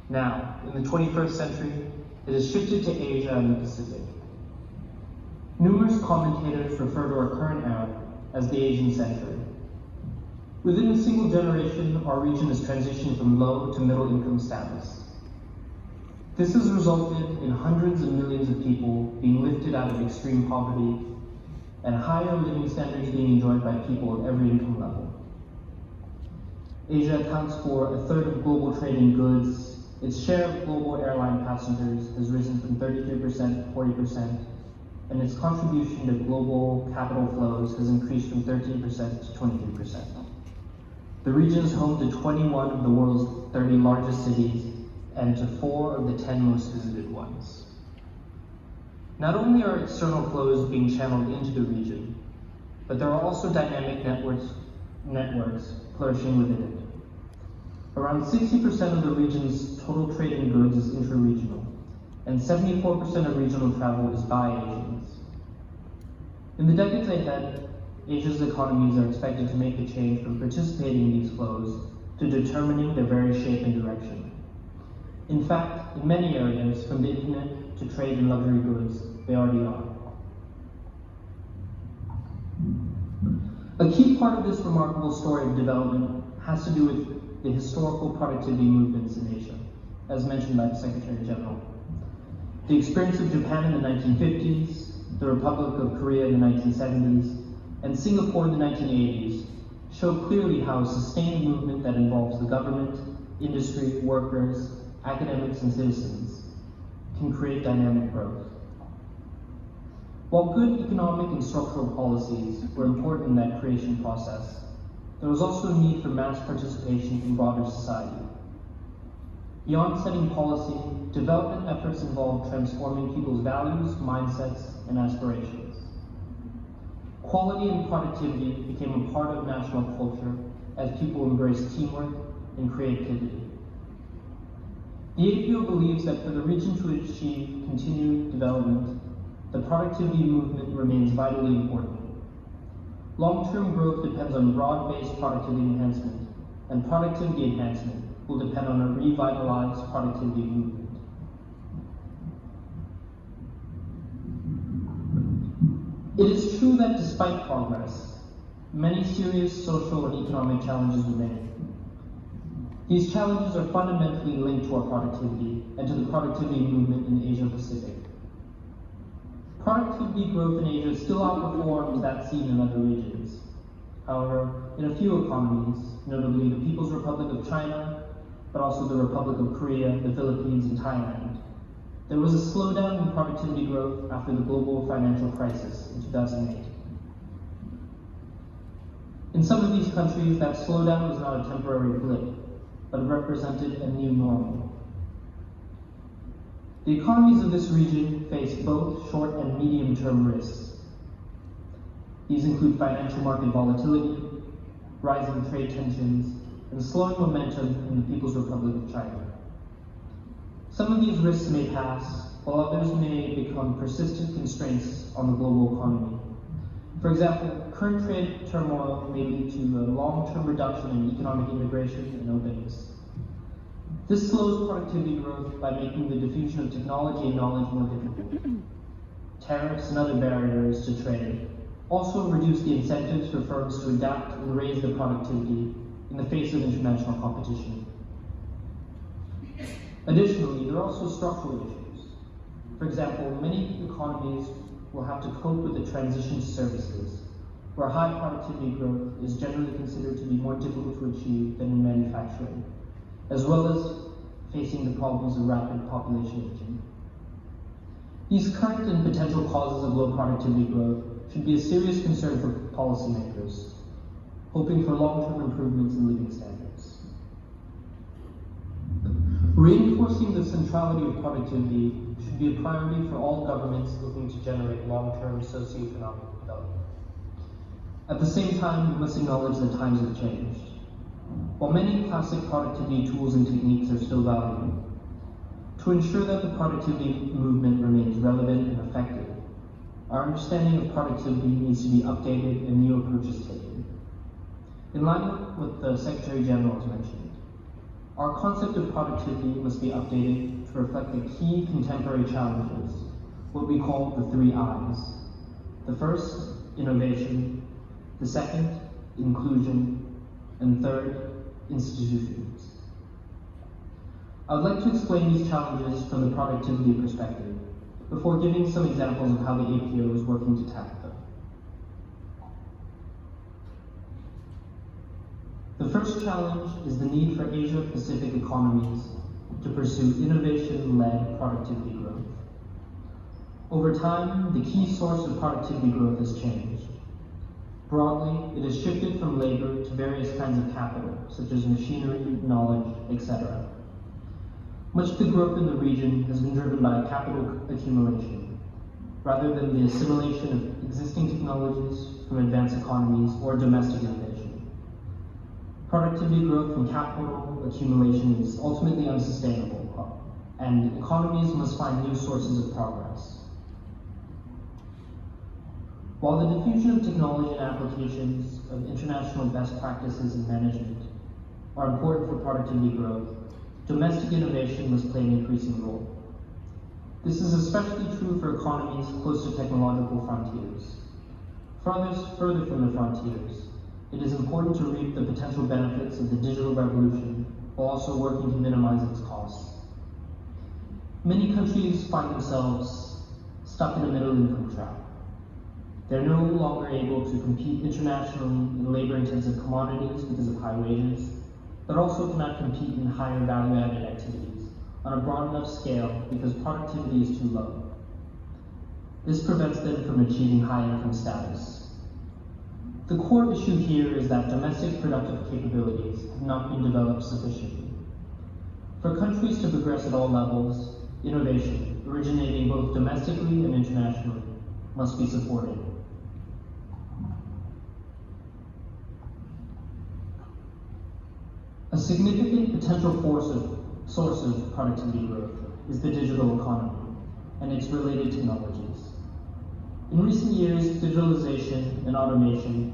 Now, in the 21st century, it has shifted to Asia and the Pacific. Numerous commentators refer to our current era as the Asian century. Within a single generation, our region has transitioned from low to middle income status. This has resulted in hundreds of millions of people being lifted out of extreme poverty and higher living standards being enjoyed by people at every income level. Asia accounts for a third of global trade in goods. Its share of global airline passengers has risen from 33% to 40%, and its contribution to global capital flows has increased from 13% to 23%. The region is home to 21 of the world's 30 largest cities and to 4 of the 10 most visited ones. Not only are external flows being channeled into the region, but there are also dynamic networks flourishing within it. Around 60% of the region's total trade in goods is intra-regional, and 74% of regional travel is by Asians. In the decades ahead, Asia's economies are expected to make a change from participating in these flows to determining their very shape and direction. In fact, in many areas, from the internet to trade in luxury goods, they already are. A key part of this remarkable story of development has to do with the historical productivity movements in Asia, as mentioned by the Secretary General. The experience of Japan in the 1950s, the Republic of Korea in the 1970s, and Singapore in the 1980s show clearly how a sustained movement that involves the government, industry, workers, academics, and citizens can create dynamic growth. While good economic and structural policies were important in that creation process, there was also a need for mass participation in broader society. Beyond setting policy, development efforts involved transforming people's values, mindsets, and aspirations. Quality and productivity became a part of national culture as people embraced teamwork and creativity. The APO believes that for the region to achieve continued development, the productivity movement remains vitally important. Long-term growth depends on broad-based productivity enhancement, and productivity enhancement will depend on a revitalized productivity movement. It is true that despite progress, many serious social and economic challenges remain. These challenges are fundamentally linked to our productivity and to the productivity movement in Asia Pacific. Productivity growth in Asia still outperforms that seen in other regions. However, in a few economies, notably the People's Republic of China, but also the Republic of Korea, the Philippines, and Thailand, there was a slowdown in productivity growth after the global financial crisis in 2008. In some of these countries, that slowdown was not a temporary blip, but represented a new normal. The economies of this region face both short and medium-term risks. These include financial market volatility, rising trade tensions, and slowing momentum in the People's Republic of China. Some of these risks may pass, while others may become persistent constraints on the global economy. For example, current trade turmoil may lead to a long-term reduction in economic integration and openness. This slows productivity growth by making the diffusion of technology and knowledge more difficult. Tariffs and other barriers to trade also reduce the incentives for firms to adapt and raise their productivity in the face of international competition. Additionally, there are also structural issues. For example, many economies will have to cope with the transition to services, where high productivity growth is generally considered to be more difficult to achieve than in manufacturing, as well as facing the problems of rapid population aging. These current and potential causes of low productivity growth should be a serious concern for policymakers, hoping for long-term improvements in living standards. Reinforcing the centrality of productivity should be a priority for all governments looking to generate long-term socioeconomic development. At the same time, we must acknowledge that times have changed. While many classic productivity tools and techniques are still valued, to ensure that the productivity movement remains relevant and effective, our understanding of productivity needs to be updated and new approaches taken. In line with what the Secretary General has mentioned, our concept of productivity must be updated to reflect the key contemporary challenges, what we call the 3 I's. The first, innovation. The second, inclusion. And third, institutions. I would like to explain these challenges from the productivity perspective, before giving some examples of how the APO is working to tackle them. The first challenge is the need for Asia-Pacific economies to pursue innovation-led productivity growth. Over time, the key source of productivity growth has changed. Broadly, it has shifted from labor to various kinds of capital, such as machinery, knowledge, etc. Much of the growth in the region has been driven by capital accumulation, rather than the assimilation of existing technologies from advanced economies or domestic innovation. Productivity growth from capital accumulation is ultimately unsustainable, and economies must find new sources of progress. While the diffusion of technology and applications of international best practices in management are important for productivity growth, domestic innovation must play an increasing role. This is especially true for economies close to technological frontiers. For others further from the frontiers, it is important to reap the potential benefits of the digital revolution while also working to minimize its costs. Many countries find themselves stuck in a middle income trap. They're no longer able to compete internationally in labor-intensive commodities because of high wages, but also cannot compete in higher value-added activities on a broad enough scale because productivity is too low. This prevents them from achieving high income status. The core issue here is that domestic productive capabilities have not been developed sufficiently. For countries to progress at all levels, innovation, originating both domestically and internationally, must be supported. A significant potential source of productivity growth is the digital economy and its related technologies. In recent years, digitalization and automation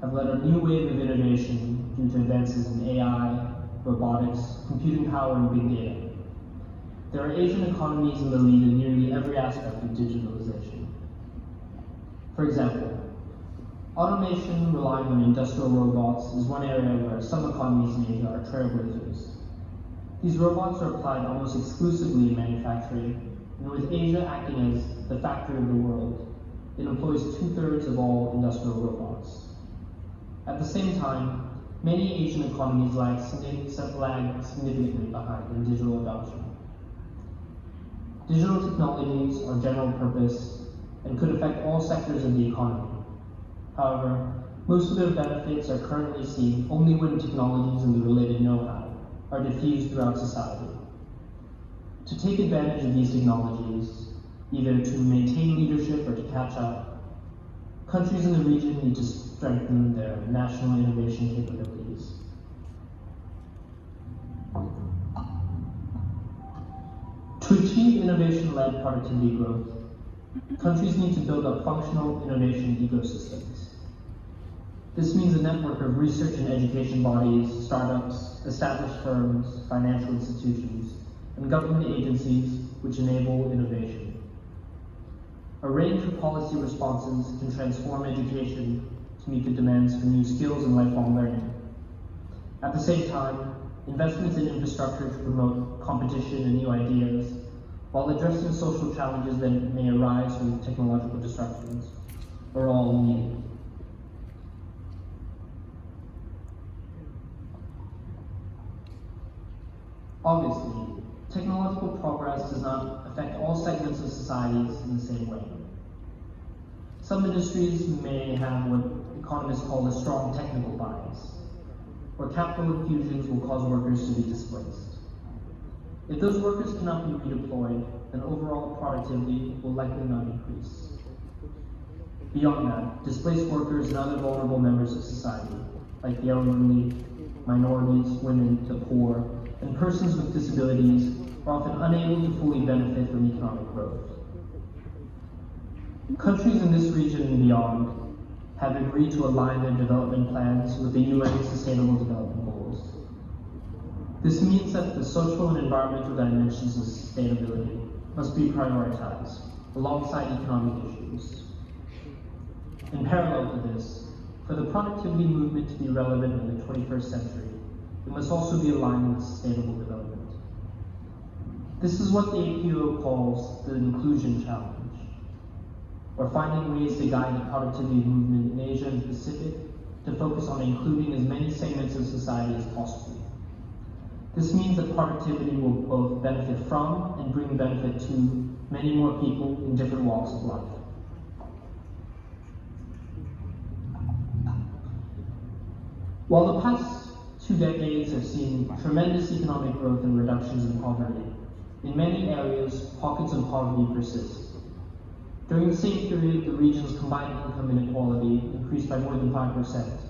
have led a new wave of innovation due to advances in AI, robotics, computing power, and big data. There are Asian economies in the lead in nearly every aspect of digitalization. For example, automation relying on industrial robots is one area where some economies in Asia are trailblazers. These robots are applied almost exclusively in manufacturing, and with Asia acting as the factory of the world, it employs 2/3 of all industrial robots. At the same time, many Asian economies lag significantly behind in digital adoption. Digital technologies are general purpose and could affect all sectors of the economy. However, most of their benefits are currently seen only when technologies and the related know-how are diffused throughout society. To take advantage of these technologies, either to maintain leadership or to catch up, countries in the region need to strengthen their national innovation capabilities. To achieve innovation-led productivity growth, countries need to build up functional innovation ecosystems. This means a network of research and education bodies, startups, established firms, financial institutions, and government agencies which enable innovation. A range of policy responses can transform education to meet the demands for new skills and lifelong learning. At the same time, investments in infrastructure to promote competition and new ideas, while addressing social challenges that may arise from technological disruptions, are all needed. Obviously, technological progress does not affect all segments of societies in the same way. Some industries may have what economists call a strong technical bias, where capital infusions will cause workers to be displaced. If those workers cannot be redeployed, then overall productivity will likely not increase. Beyond that, displaced workers and other vulnerable members of society, like the elderly, minorities, women, the poor, and persons with disabilities, are often unable to fully benefit from economic growth. Countries in this region and beyond have agreed to align their development plans with the UN Sustainable Development Goals. This means that the social and environmental dimensions of sustainability must be prioritized alongside economic issues. In parallel to this, for the productivity movement to be relevant in the 21st century, it must also be aligned with sustainable development. This is what the APO calls the inclusion challenge, or finding ways to guide the productivity movement in Asia and the Pacific to focus on including as many segments of society as possible. This means that productivity will both benefit from and bring benefit to many more people in different walks of life. While the past 2 decades have seen tremendous economic growth and reductions in poverty, in many areas, pockets of poverty persist. During the same period, the region's combined income inequality increased by more than 5%,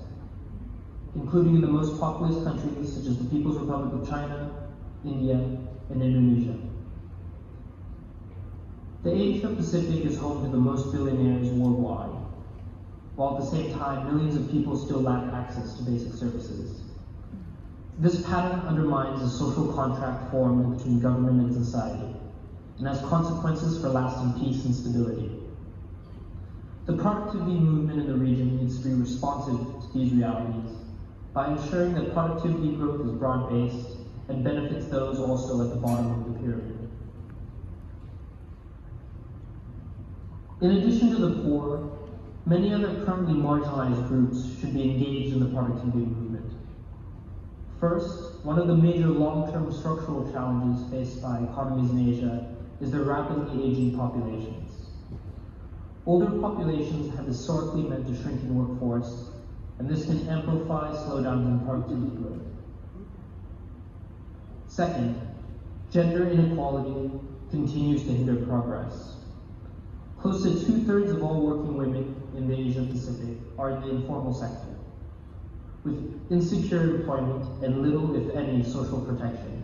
including in the most populous countries such as the People's Republic of China, India, and Indonesia. The Asia Pacific is home to the most billionaires worldwide, while at the same time, millions of people still lack access to basic services. This pattern undermines the social contract formed between government and society, and has consequences for lasting peace and stability. The productivity movement in the region needs to be responsive to these realities by ensuring that productivity growth is broad-based and benefits those also at the bottom of the pyramid. In addition to the poor, many other currently marginalized groups should be engaged in the productivity movement. First, one of the major long-term structural challenges faced by economies in Asia is their rapidly aging populations. Older populations have historically meant a shrinking workforce, and this can amplify slowdowns in productivity growth. Second, gender inequality continues to hinder progress. Close to 2/3 of all working women in the Asia Pacific are in the informal sector, with insecure employment and little, if any, social protection.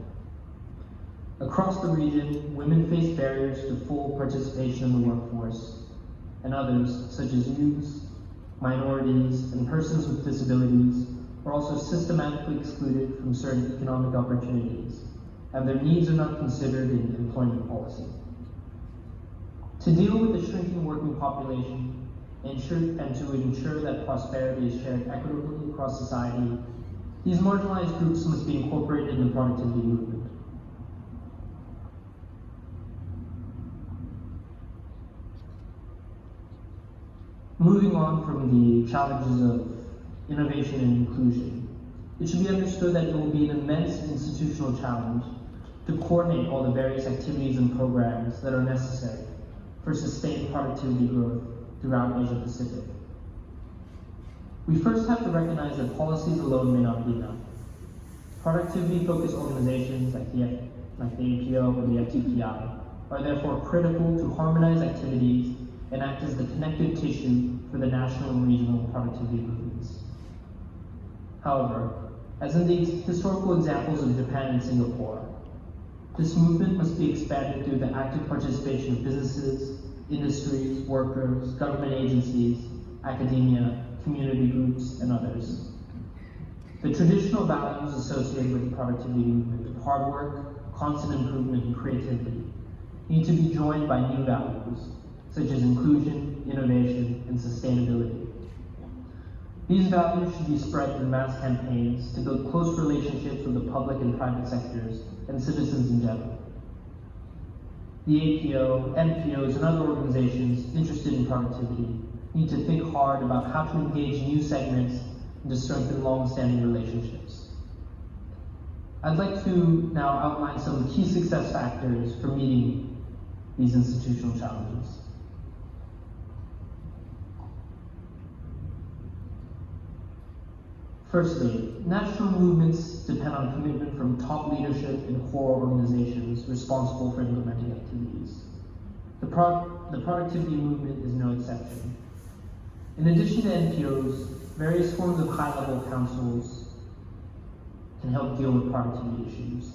Across the region, women face barriers to full participation in the workforce, and others, such as youths, minorities, and persons with disabilities, are also systematically excluded from certain economic opportunities, and their needs are not considered in employment policy. To deal with the shrinking working population and to ensure that prosperity is shared equitably across society, these marginalized groups must be incorporated in the productivity movement. Moving on from the challenges of innovation and inclusion, it should be understood that it will be an immense institutional challenge to coordinate all the various activities and programs that are necessary for sustained productivity growth throughout Asia Pacific. We first have to recognize that policies alone may not be enough. Productivity-focused organizations like the APO or the FTPI are therefore critical to harmonize activities and act as the connective tissue for the national and regional productivity movements. However, as in the historical examples of Japan and Singapore, this movement must be expanded through the active participation of businesses, industries, workers, government agencies, academia, community groups, and others. The traditional values associated with the productivity movement of hard work, constant improvement, and creativity need to be joined by new values, such as inclusion, innovation, and sustainability. These values should be spread through mass campaigns to build close relationships with the public and private sectors and citizens in general. The APO, NPOs, and other organizations interested in productivity need to think hard about how to engage new segments and to strengthen long-standing relationships. I'd like to now outline some key success factors for meeting these institutional challenges. Firstly, national movements depend on commitment from top leadership in core organizations responsible for implementing activities. The productivity movement is no exception. In addition to NPOs, various forms of high-level councils can help deal with productivity issues.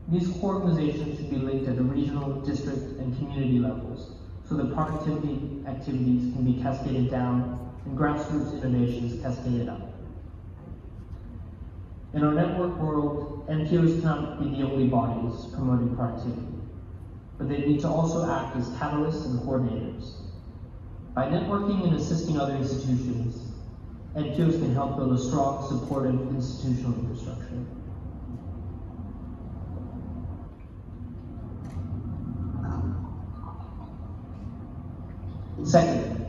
These core organizations should be linked at the regional, district, and community levels so that productivity activities can be cascaded down and grassroots innovations cascaded up. In our network world, NPOs cannot be the only bodies promoting productivity, but they need to also act as catalysts and coordinators. By networking and assisting other institutions, NPOs can help build a strong, supportive institutional infrastructure. Second,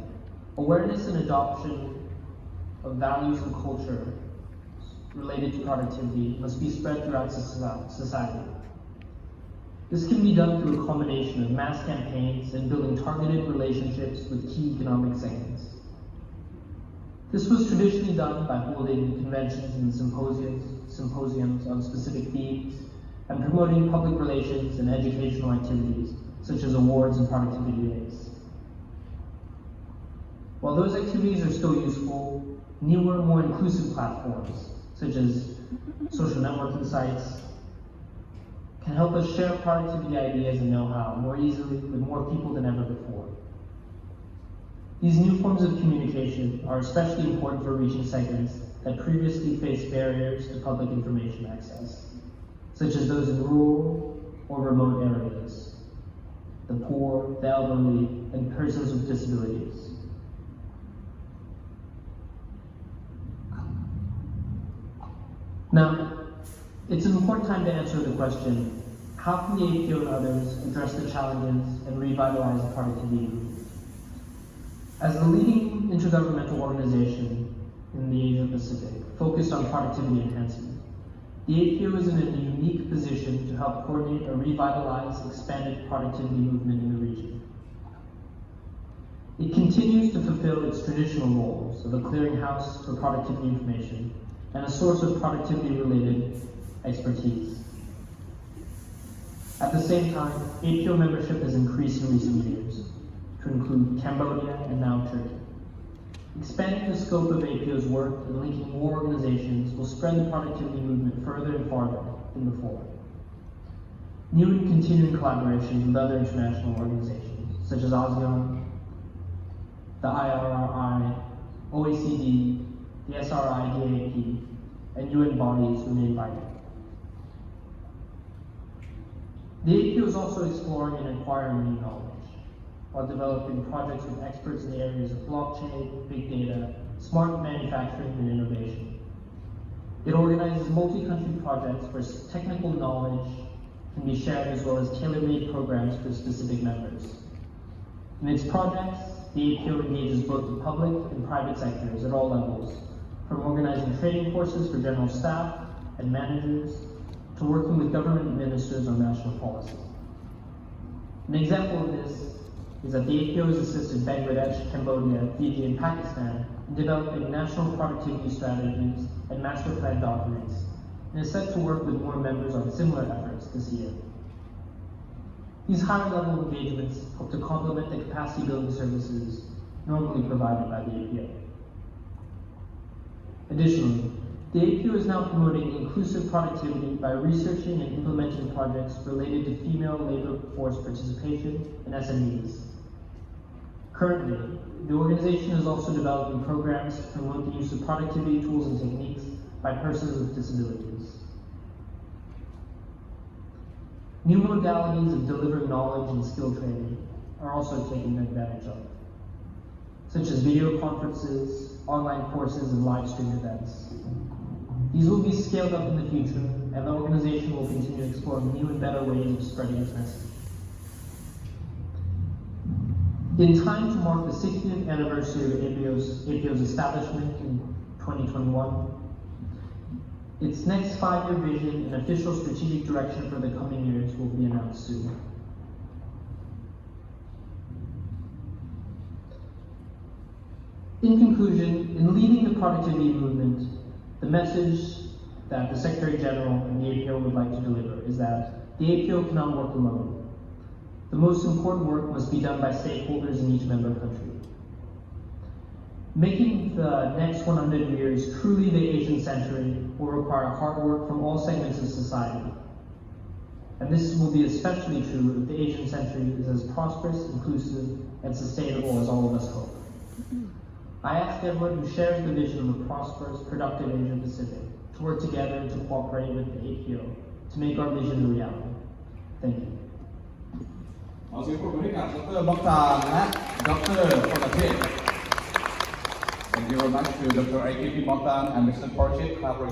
awareness and adoption of values and culture related to productivity must be spread throughout society. This can be done through a combination of mass campaigns and building targeted relationships with key economic segments. This was traditionally done by holding conventions and symposiums on specific themes and promoting public relations and educational activities such as awards and productivity days. While those activities are still useful, newer, more inclusive platforms such as social networking sites can help us share productivity ideas and know-how more easily with more people than ever before. These new forms of communication are especially important for reaching segments that previously faced barriers to public information access, such as those in rural or remote areas, the poor, the elderly, and persons with disabilities. Now, it's an important time to answer the question, how can the APO and others address the challenges and revitalize the productivity movement? As the leading intergovernmental organization in the Asia Pacific focused on productivity enhancement, the APO is in a unique position to help coordinate a revitalized, expanded productivity movement in the region. It continues to fulfill its traditional roles of a clearinghouse for productivity information and a source of productivity-related expertise. At the same time, APO membership has increased in recent years to include Cambodia and now Turkey. Expanding the scope of APO's work and linking more organizations will spread the productivity movement further and farther than before. New and continuing collaborations with other international organizations, such as ASEAN, the IRRI, OECD, the SRI-DAP, and UN bodies remain vital. The APO is also exploring and acquiring new knowledge, while developing projects with experts in the areas of blockchain, big data, smart manufacturing, and innovation. It organizes multi-country projects where technical knowledge can be shared as well as tailor-made programs for specific members. In its projects, the APO engages both the public and private sectors at all levels, from organizing training courses for general staff and managers to working with government ministers on national policy. An example of this is that the APO has assisted Bangladesh, Cambodia, Fiji, and Pakistan in developing national productivity strategies and master plan documents, and is set to work with more members on similar efforts this year. These higher-level engagements hope to complement the capacity-building services normally provided by the APO. Additionally, the APO is now promoting inclusive productivity by researching and implementing projects related to female labor force participation and SMEs. Currently, the organization is also developing programs to promote the use of productivity tools and techniques by persons with disabilities. New modalities of delivering knowledge and skill training are also taken advantage of, such as video conferences, online courses, and live stream events. These will be scaled up in the future, and the organization will continue exploring new and better ways of spreading its message. In time to mark the 60th anniversary of APO's establishment in 2021, its next 5-year vision and official strategic direction for the coming years will be announced soon. In conclusion, in leading the productivity movement, the message that the Secretary General and the APO would like to deliver is that the APO cannot work alone. The most important work must be done by stakeholders in each member country. Making the next 100 years truly the Asian century will require hard work from all segments of society. And this will be especially true if the Asian century is as prosperous, inclusive, and sustainable as all of us hope. I ask everyone who shares the vision of a prosperous, productive Asia Pacific to work together and to cooperate with the APO to make our vision a reality. Thank you. ขอเสียงปรบมือให้กับดร.บักตานและดร.ปรเทศ Thank you very much to Dr. AKP Mokhtar and Mr. Porchit.